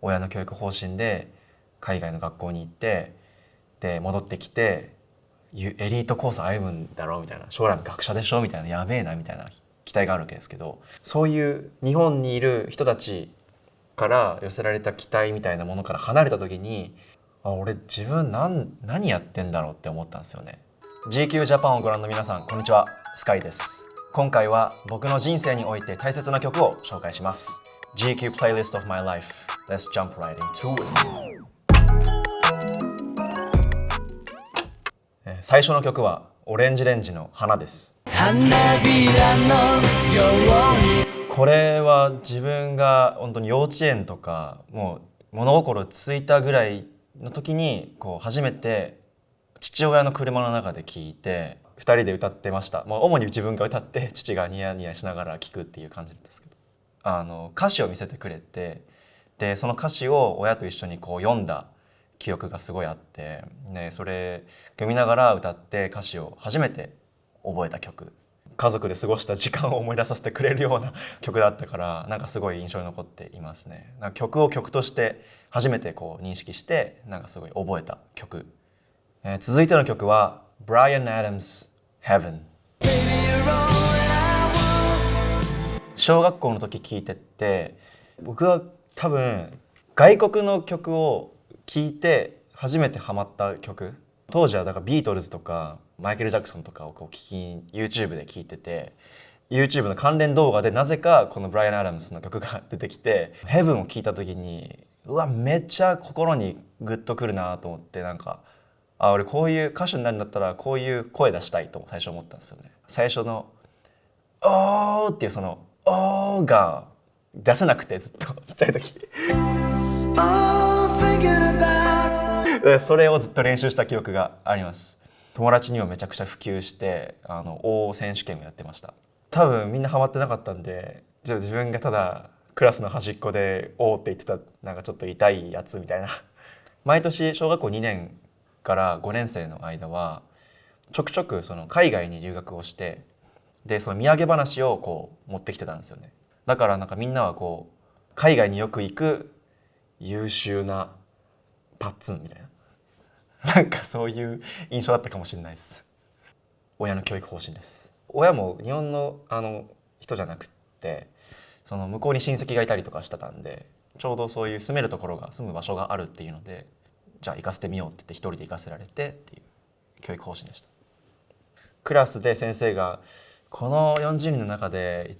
親の教育方針で海外の学校に行って、で戻ってきてエリートコース歩むんだろうみたいな、将来の学者でしょみたいな、やべえなみたいな期待があるわけですけど、そういう日本にいる人たちから寄せられた期待みたいなものから離れた時に、俺自分何やってんだろうって思ったんですよね。 GQ ジャパンをご覧の皆さん、こんにちは、スカイです。今回は僕の人生において大切な曲を紹介します。 GQ Playlist of My Life. Let's jump right into it. 最初の曲はオレンジレンジの花です。花びらのように。これは自分が本当に幼稚園とかもう物心ついたぐらいの時にこう初めて父親の車の中で聴いて2人で歌ってました。もう主に自分が歌って父がニヤニヤしながら聴くっていう感じですけど、歌詞を見せてくれて、でその歌詞を親と一緒にこう読んだ記憶がすごいあって、ね、それ読みながら歌って歌詞を初めて覚えた曲、家族で過ごした時間を思い出させてくれるような曲だったから、なんかすごい印象に残っていますね。なんか曲を曲として初めてこう認識して、なんかすごい覚えた曲。続いての曲は Bryan Adams Heaven。 小学校の時聴いてって、僕は多分外国の曲を聴いて初めてハマった曲。当時はだからビートルズとかマイケル・ジャクソンとかをこうYouTube で聴いてて、 YouTube の関連動画でなぜかこのブライアン・アダムスの曲が出てきて、ヘブンを聴いた時にうわめっちゃ心にグッとくるなと思って、なんか俺こういう歌手になるんだったらこういう声出したいと最初思ったんですよね。最初の「おー」っていうその「おー」が出せなくて、ずっとちっちゃい時それをずっと練習した記憶があります。友達にもめちゃくちゃ普及して、O選手権をやってました。多分みんなハマってなかったんで、自分がただクラスの端っこでOって言ってた、なんかちょっと痛いやつみたいな。毎年小学校2年から5年生の間はちょくちょくその海外に留学をして、でその土産話をこう持ってきてたんですよね。だからなんかみんなはこう海外によく行く優秀なパッツンみたいな、なんかそういう印象だったかもしれないです。親の教育方針です。親も日本の人じゃなくって、その向こうに親戚がいたりとかしてたんで、ちょうどそういう住む場所があるっていうので、じゃあ行かせてみようって言って一人で行かせられてっていう教育方針でした。クラスで先生がこの40人の中で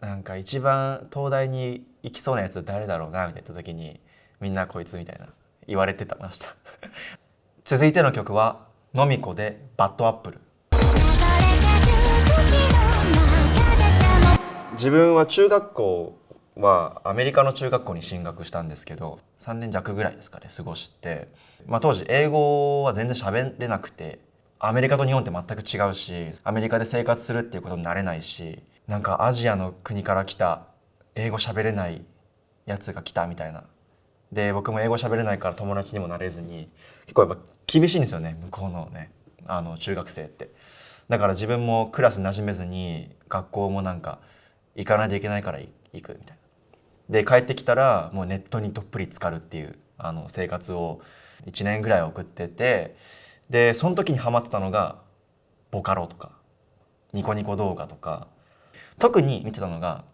なんか一番東大に行きそうなやつ誰だろうなみたいな時に、みんなこいつみたいな言われてました続いての曲はのみこでバッドアップル。自分は中学校はアメリカの中学校に進学したんですけど、3年弱ぐらいですかね過ごして、当時英語は全然喋れなくて、アメリカと日本って全く違うし、アメリカで生活するっていうことになれないし、なんかアジアの国から来た英語喋れないやつが来たみたいな。で僕も英語喋れないから友達にもなれずに、結構やっぱ厳しいんですよね、向こうのね中学生って。だから自分もクラスに馴染めずに、学校もなんか行かないといけないから行くみたいな。で帰ってきたらもうネットにどっぷり浸かるっていう生活を1年ぐらい送ってて、でその時にハマってたのがボカロとかニコニコ動画とか、特に見てたのが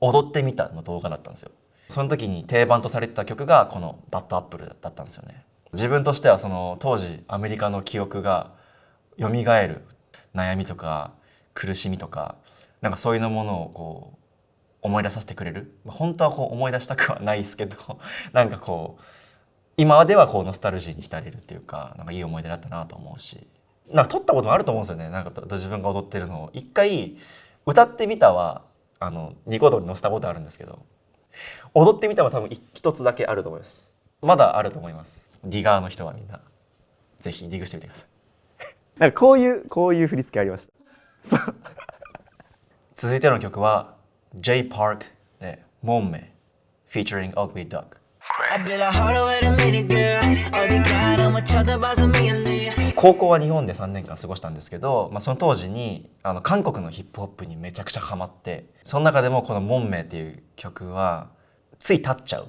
踊ってみたの動画だったんですよ。その時に定番とされてた曲がこのバッドアップルだったんですよね。自分としてはその当時アメリカの記憶が蘇る、悩みとか苦しみとか、なんかそういうものをこう思い出させてくれる。本当はこう思い出したくはないですけどなんかこう今ではこうノスタルジーに浸れるっていうか、なんかいい思い出だったなと思うし、なんか撮ったこともあると思うんですよね。なんか自分が踊ってるのを一回歌ってみたはニコ動に載せたことあるんですけど、踊ってみたは多分一つだけあると思います。まだあると思います。ディガーの人はみんなぜひディグしてみてくださいなんかこういう振り付けありました続いての曲は J Park でモンメ featuring Ugly Duck。高校は日本で3年間過ごしたんですけど、その当時に韓国のヒップホップにめちゃくちゃハマって、その中でもこの「モンメイ」っていう曲はつい立っちゃう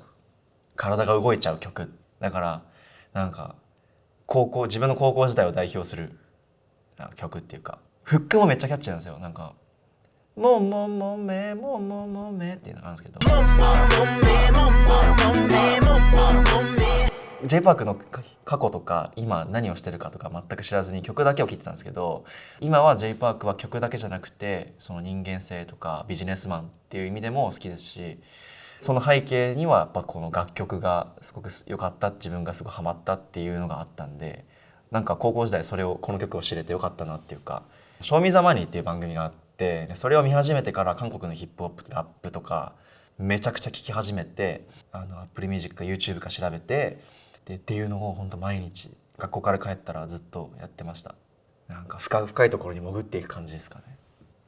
体が動いちゃう曲だから、なんか自分の高校時代を代表する曲っていうか、フックもめっちゃキャッチーなんですよ。なんかもももめもももめっていうのがあるんですけど、J-PARK の過去とか今何をしてるかとか全く知らずに曲だけを聴いてたんですけど、今は J-PARK は曲だけじゃなくてその人間性とかビジネスマンっていう意味でも好きですし、その背景にはやっぱこの楽曲がすごく良かった、自分がすごいハマったっていうのがあったんで、なんか高校時代この曲を知れてよかったなっていうか、Show Me the Moneyっていう番組があって、それを見始めてから韓国のヒップホップラップとかめちゃくちゃ聴き始めて、Apple Music か YouTube か調べてっていうのを本当毎日学校から帰ったらずっとやってました。なんか深いところに潜っていく感じですか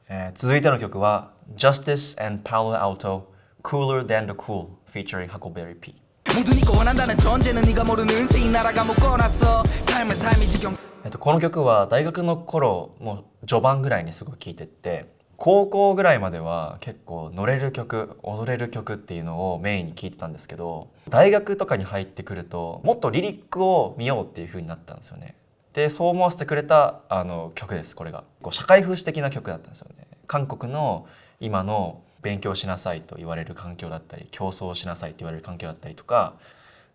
ね。続いての曲は Justice and Palo Alto Cooler Than the Cool featuring Huckleberry P。この曲は大学の頃もう序盤ぐらいにすごい聴いてって、高校ぐらいまでは結構乗れる曲踊れる曲っていうのをメインに聴いてたんですけど、大学とかに入ってくるともっとリリックを見ようっていう風になったんですよね。でそう思わせてくれた曲です。これが社会風刺的な曲だったんですよね。韓国の今の勉強しなさいと言われる環境だったり、競争しなさいと言われる環境だったりとか、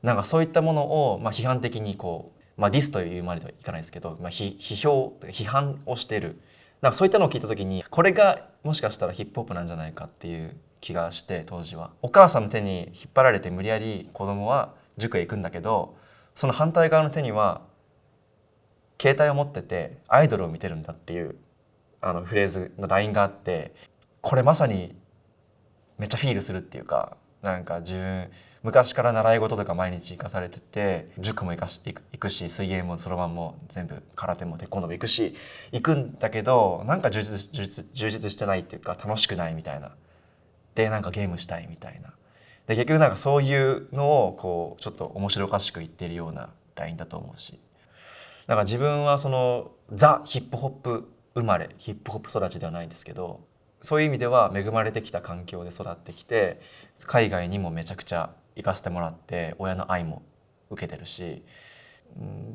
なんかそういったものを批判的にディスというまではいかないですけど、批判をしている、なんかそういったのを聞いた時にこれがもしかしたらヒップホップなんじゃないかっていう気がして、当時はお母さんの手に引っ張られて無理やり子供は塾へ行くんだけど、その反対側の手には携帯を持っててアイドルを見てるんだっていうフレーズのラインがあって、これまさにめっちゃフィールするっていうか、なんか自分昔から習い事とか毎日行かされてて、塾も行くし、水泳もそろばんも全部空手もテコンドーも行くし行くんだけど、なんか充実してないっていうか楽しくないみたいな。でなんかゲームしたいみたいな。で結局なんかそういうのをちょっと面白おかしく言ってるようなラインだと思うし、なんか自分はそのザ・ヒップホップ生まれヒップホップ育ちではないんですけど、そういう意味では恵まれてきた環境で育ってきて、海外にもめちゃくちゃ行かせてもらって親の愛も受けてるし、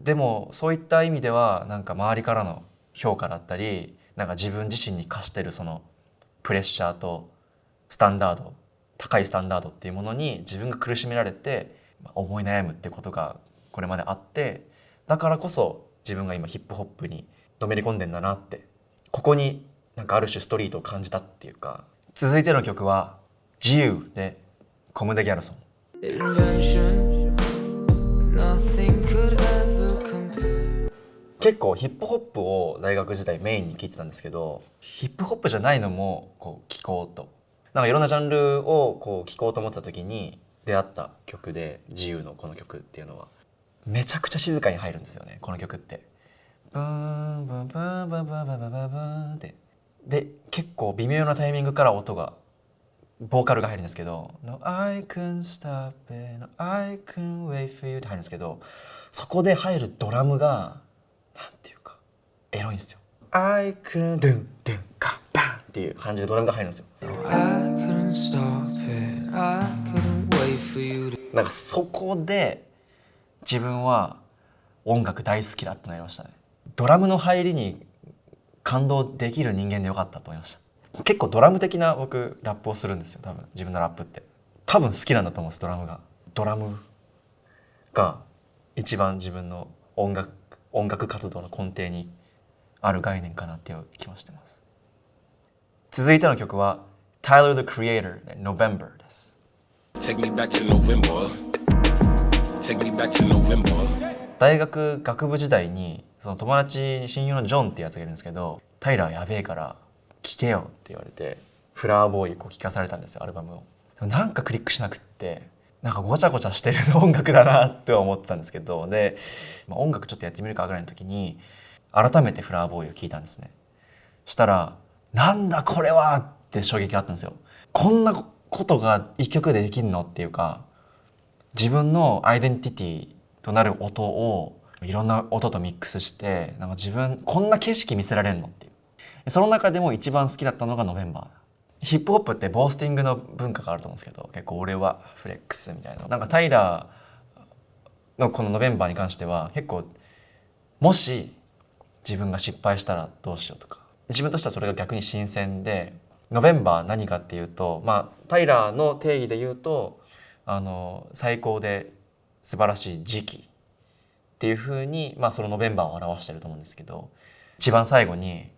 でもそういった意味ではなんか周りからの評価だったり、なんか自分自身に課してるそのプレッシャーと高いスタンダードっていうものに自分が苦しめられて思い悩むっていうことがこれまであって、だからこそ自分が今ヒップホップにのめり込んでんだなって、ここになんかある種ストリートを感じたっていうか。続いての曲は自由でコム・デ・ギャルソン。結構ヒップホップを大学時代メインに聴いてたんですけど、ヒップホップじゃないのも聴こうと、なんかいろんなジャンルを聴こうと思ってた時に出会った曲で、自由のこの曲っていうのはめちゃくちゃ静かに入るんですよね。この曲ってブーンブンブンブンブンブンブンブンブンってで、結構微妙なタイミングからボーカルが入るんですけど No, I couldn't stop it, No, I couldn't wait for you って入るんですけど、そこで入るドラムがなんていうかエロいんですよ。 I couldn't do do カバンっていう感じでドラムが入るんですよ。 No, I couldn't stop it, I couldn't wait for you なんかそこで自分は音楽大好きだってなりましたね。ドラムの入りに感動できる人間でよかったと思いました。結構ドラム的な僕ラップをするんですよ。多分自分のラップって多分好きなんだと思うんです。ドラムが一番自分の音楽活動の根底にある概念かなっていう気はしてます。続いての曲は Tyler the Creator で November です。 Take me back to November. Take me back to November. 大学学部時代にその友達に親友のジョンってやつがいるんですけど、タイラーやべえから聴けよって言われてフラワーボーイ聴かされたんですよ、アルバムを。なんかクリックしなくって、なんかごちゃごちゃしてる音楽だなって思ってたんですけど、で、音楽ちょっとやってみるかぐらいの時に改めてフラワーボーイを聴いたんですね。したらなんだこれはって衝撃があったんですよ。こんなことが一曲でできんのっていうか、自分のアイデンティティとなる音をいろんな音とミックスして、なんか自分こんな景色見せられるのっていう。その中でも一番好きだったのがノベンバー。ヒップホップってボースティングの文化があると思うんですけど、結構俺はフレックスみたいな、なんかタイラーのこのノベンバーに関しては結構もし自分が失敗したらどうしようとか、自分としてはそれが逆に新鮮で、ノベンバー何かっていうと、タイラーの定義で言うと最高で素晴らしい時期っていうふうに、そのノベンバーを表してると思うんですけど、一番最後に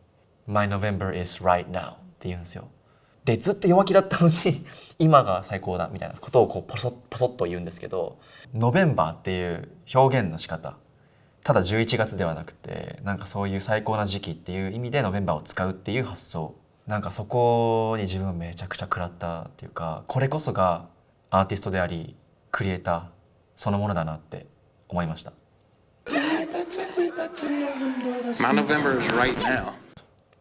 My November is right now って言うんですよ。でずっと弱気だったのに今が最高だみたいなことをこうポソッと言うんですけど、ノベンバーっていう表現の仕方、ただ11月ではなくて、なんかそういう最高な時期っていう意味でノベンバーを使うっていう発想、なんかそこに自分はめちゃくちゃ食らったっていうか、これこそがアーティストでありクリエイターそのものだなって思いました。 My November is right now.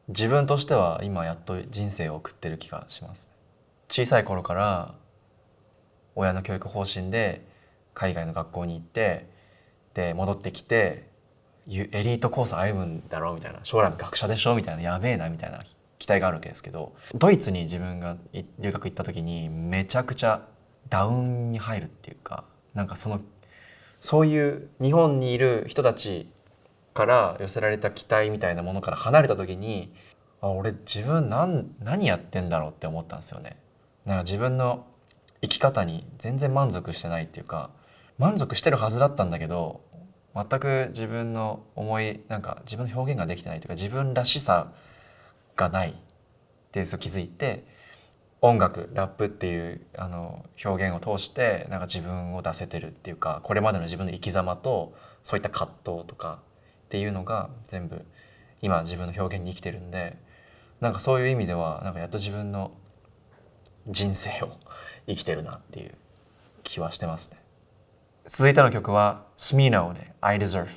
自分としては今やっと人生を送ってる気がします。小さい頃から親の教育方針で海外の学校に行って、で戻ってきてエリートコース歩むんだろうみたいな、将来の学者でしょみたいな、やべえなみたいな期待があるわけですけど、ドイツに自分が留学行った時にめちゃくちゃダウンに入るっていうか、なんかそういう日本にいる人たちから寄せられた期待みたいなものから離れた時に、俺自分何やってんだろうって思ったんですよね。なんか自分の生き方に全然満足してないっていうか、満足してるはずだったんだけど全く自分のなんか自分の表現ができてないというか、自分らしさがないって気づいて、音楽ラップっていう表現を通してなんか自分を出せてるっていうか、これまでの自分の生き様とそういった葛藤とかっていうのが全部今自分の表現に生きてるんで、なんかそういう意味ではなんかやっと自分の人生を生きてるなっていう気はしてますね。続いての曲はスミノで I Deserve。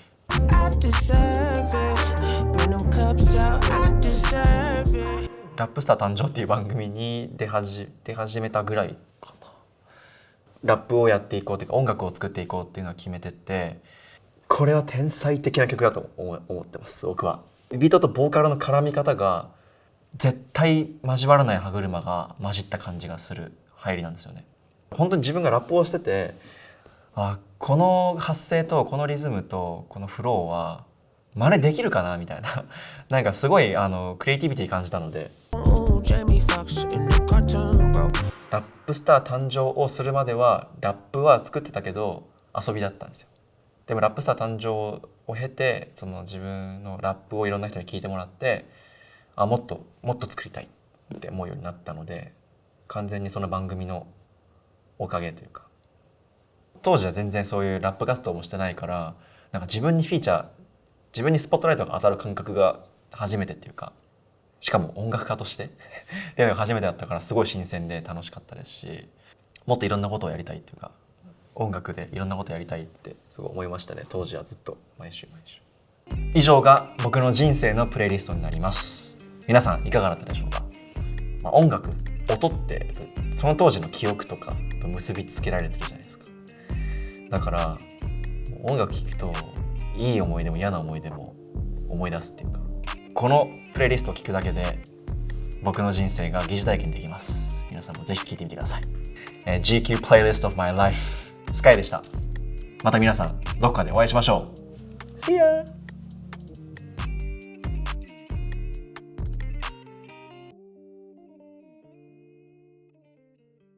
ラップスター誕生っていう番組に出始めたぐらいかな。ラップをやっていこうというか音楽を作っていこうっていうのを決めてて、これは天才的な曲だと思ってます。僕はビートとボーカルの絡み方が絶対交わらない歯車が混じった感じがする入りなんですよね。本当に自分がラップをしてて、この発声とこのリズムとこのフローは真似できるかなみたいななんかすごいクリエイティビティ感じたので、ラップスター誕生をするまではラップは作ってたけど遊びだったんですよ。でもラップスター誕生を経て、その自分のラップをいろんな人に聞いてもらって、もっと作りたいって思うようになったので、完全にその番組のおかげというか、当時は全然そういうラップ活動もしてないから、なんか自分にスポットライトが当たる感覚が初めてっていうか、しかも音楽家としてっていうのが初めてだったから、すごい新鮮で楽しかったですし、もっといろんなことをやりたいっていうか、音楽でいろんなことやりたいってすごい思いましたね。当時はずっと毎週。以上が僕の人生のプレイリストになります。皆さんいかがだったでしょうか。音楽、音ってその当時の記憶とかと結びつけられてるじゃないですか。だから音楽聴くといい思い出も嫌な思い出も思い出すっていうか、このプレイリストを聴くだけで僕の人生が疑似体験できます。皆さんもぜひ聴いてみてください。GQ Playlist of My Life、スカイでした。また皆さんどっかでお会いしましょう。See ya!